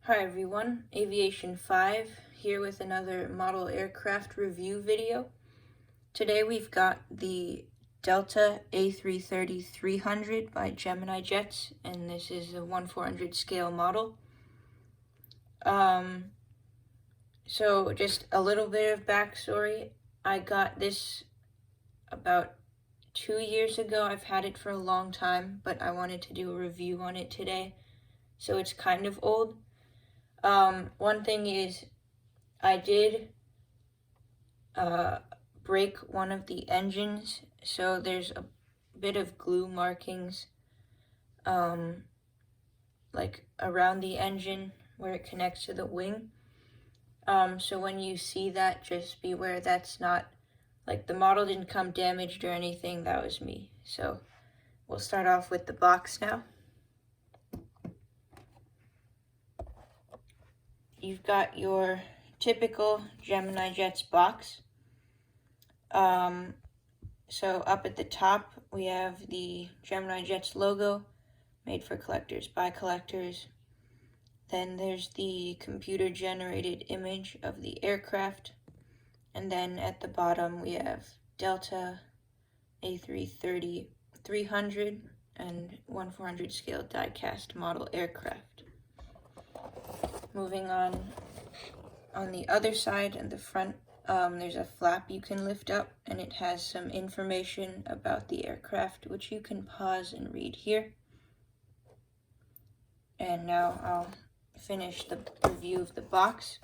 Hi everyone, Aviation 5 here with another model aircraft review video. Today we've got the Delta A330-300 by Gemini Jets, and this is a 1/400 scale model. So just a little bit of backstory. I got this about 2 years ago. I've had it for a long time, but I wanted to do a review on it today, so it's kind of old. One thing is, I did break one of the engines, so there's a bit of glue markings like around the engine where it connects to the wing. So when you see that, just beware that's not, like, the model didn't come damaged or anything. That was me. So we'll start off with the box now. You've got your typical Gemini Jets box. So up at the top, we have the Gemini Jets logo, made for collectors by collectors. Then there's the computer-generated image of the aircraft. And then at the bottom, we have Delta A330-300 and 1/400 scale die-cast model aircraft. Moving on the other side and the front, there's a flap you can lift up, and it has some information about the aircraft, which you can pause and read here. And now I'll finish the review of the box.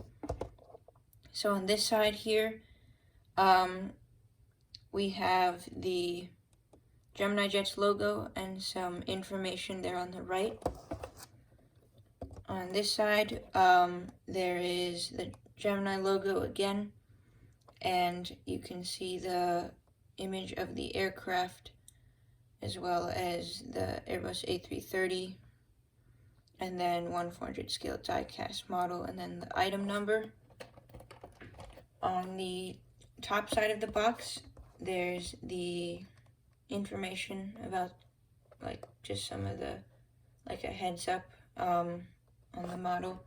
So on this side here, we have the Gemini Jets logo and some information there on the right. On this side, there is the Gemini logo again, and you can see the image of the aircraft as well as the Airbus A330, and then 1/400 scale die-cast model, and then the item number. On the top side of the box, there's the information about, like, just some of the, like, a heads up on the model.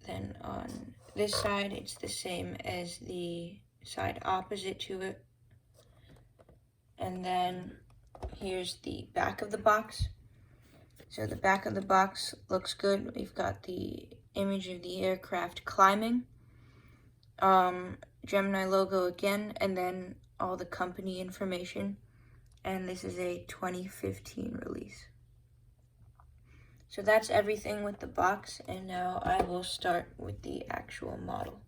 Then on this side, it's the same as the side opposite to it. And then here's the back of the box. So the back of the box looks good. We've got the image of the aircraft climbing, Gemini logo again, and then all the company information. And this is a 2015 release. So that's everything with the box, and now I will start with the actual model.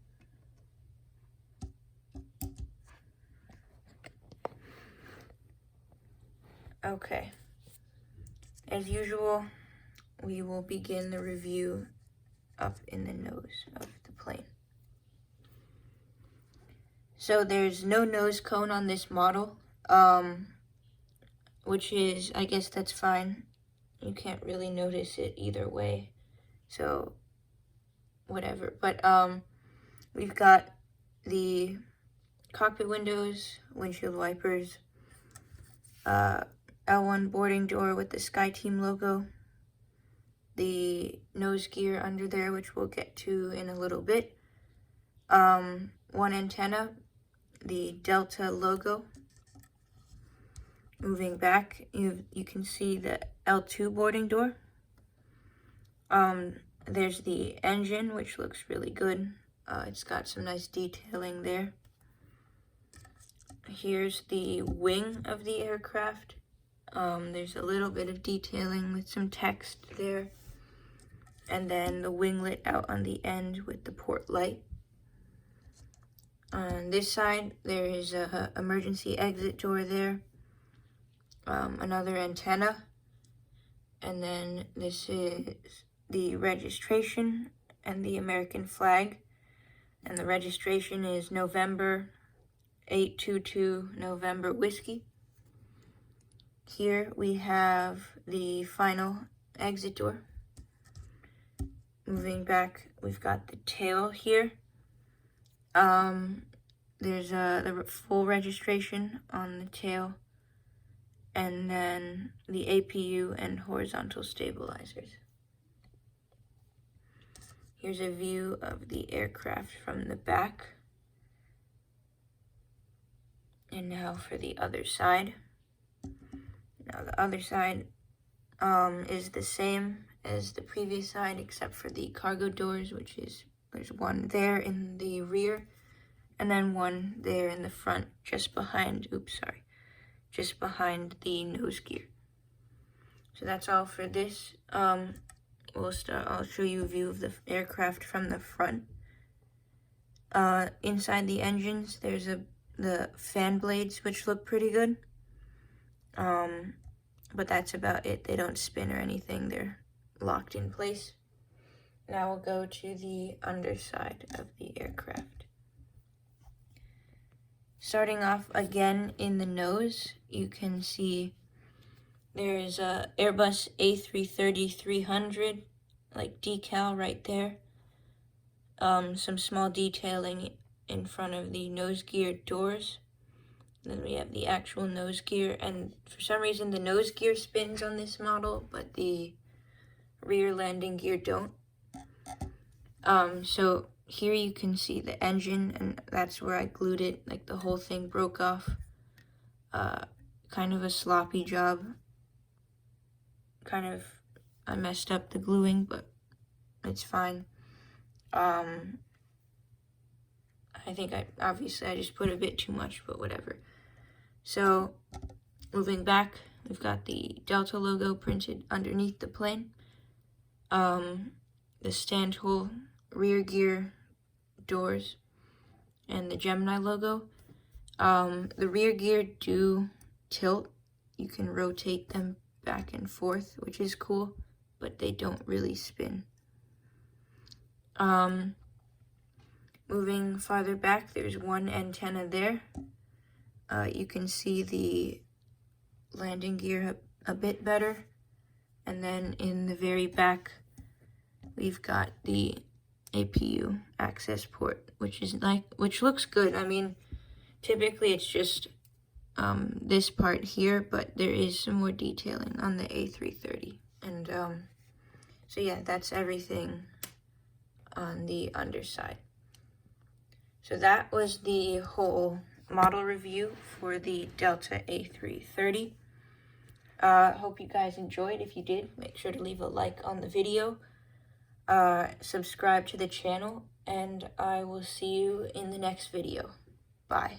Okay, as usual, we will begin the review up in the nose of the plane. So there's no nose cone on this model, which is, I guess that's fine. You can't really notice it either way, so whatever. But we've got the cockpit windows, windshield wipers, L1 boarding door with the SkyTeam logo, the nose gear under there, which we'll get to in a little bit, one antenna, the Delta logo. Moving back, you can see the L2 boarding door. There's the engine, which looks really good. It's got some nice detailing there. Here's the wing of the aircraft. There's a little bit of detailing with some text there. And then the winglet out on the end with the port light. On this side, there is a emergency exit door there. Another antenna, and then this is the registration and the American flag, and the registration is November 822 November Whiskey. Here we have the final exit door. Moving back, we've got the tail here. There's the full registration on the tail, and then the APU and horizontal stabilizers. Here's a view of the aircraft from the back. And now for the other side. Now the other side is the same as the previous side, except for the cargo doors, which is, there's one there in the rear, and then one there in the front, just behind, just behind the nose gear. So that's all for this. I'll show you a view of the aircraft from the front. Inside the engines, there's the fan blades, which look pretty good. But that's about it. They don't spin or anything. They're locked in place. Now we'll go to the underside of the aircraft. Starting off again in the nose, you can see there's a Airbus A330-300, like decal right there. Some small detailing in front of the nose gear doors. Then we have the actual nose gear, and for some reason the nose gear spins on this model, but the rear landing gear don't. So here you can see the engine, and that's where I glued it, like the whole thing broke off. Kind of a sloppy job. I messed up the gluing, but it's fine. I think obviously I just put a bit too much, but whatever. So, moving back, we've got the Delta logo printed underneath the plane. The stand hole, rear gear, doors, and the Gemini logo. The rear gear do tilt. You can rotate them back and forth, which is cool, but they don't really spin. Moving farther back, there's one antenna there. You can see the landing gear a bit better. And then in the very back, we've got the APU access port, which looks good. I mean, typically it's just this part here, but there is some more detailing on the A330. And so yeah, that's everything on the underside. So that was the whole model review for the Delta A330. Hope you guys enjoyed. If you did, make sure to leave a like on the video, subscribe to the channel, and I will see you in the next video. Bye.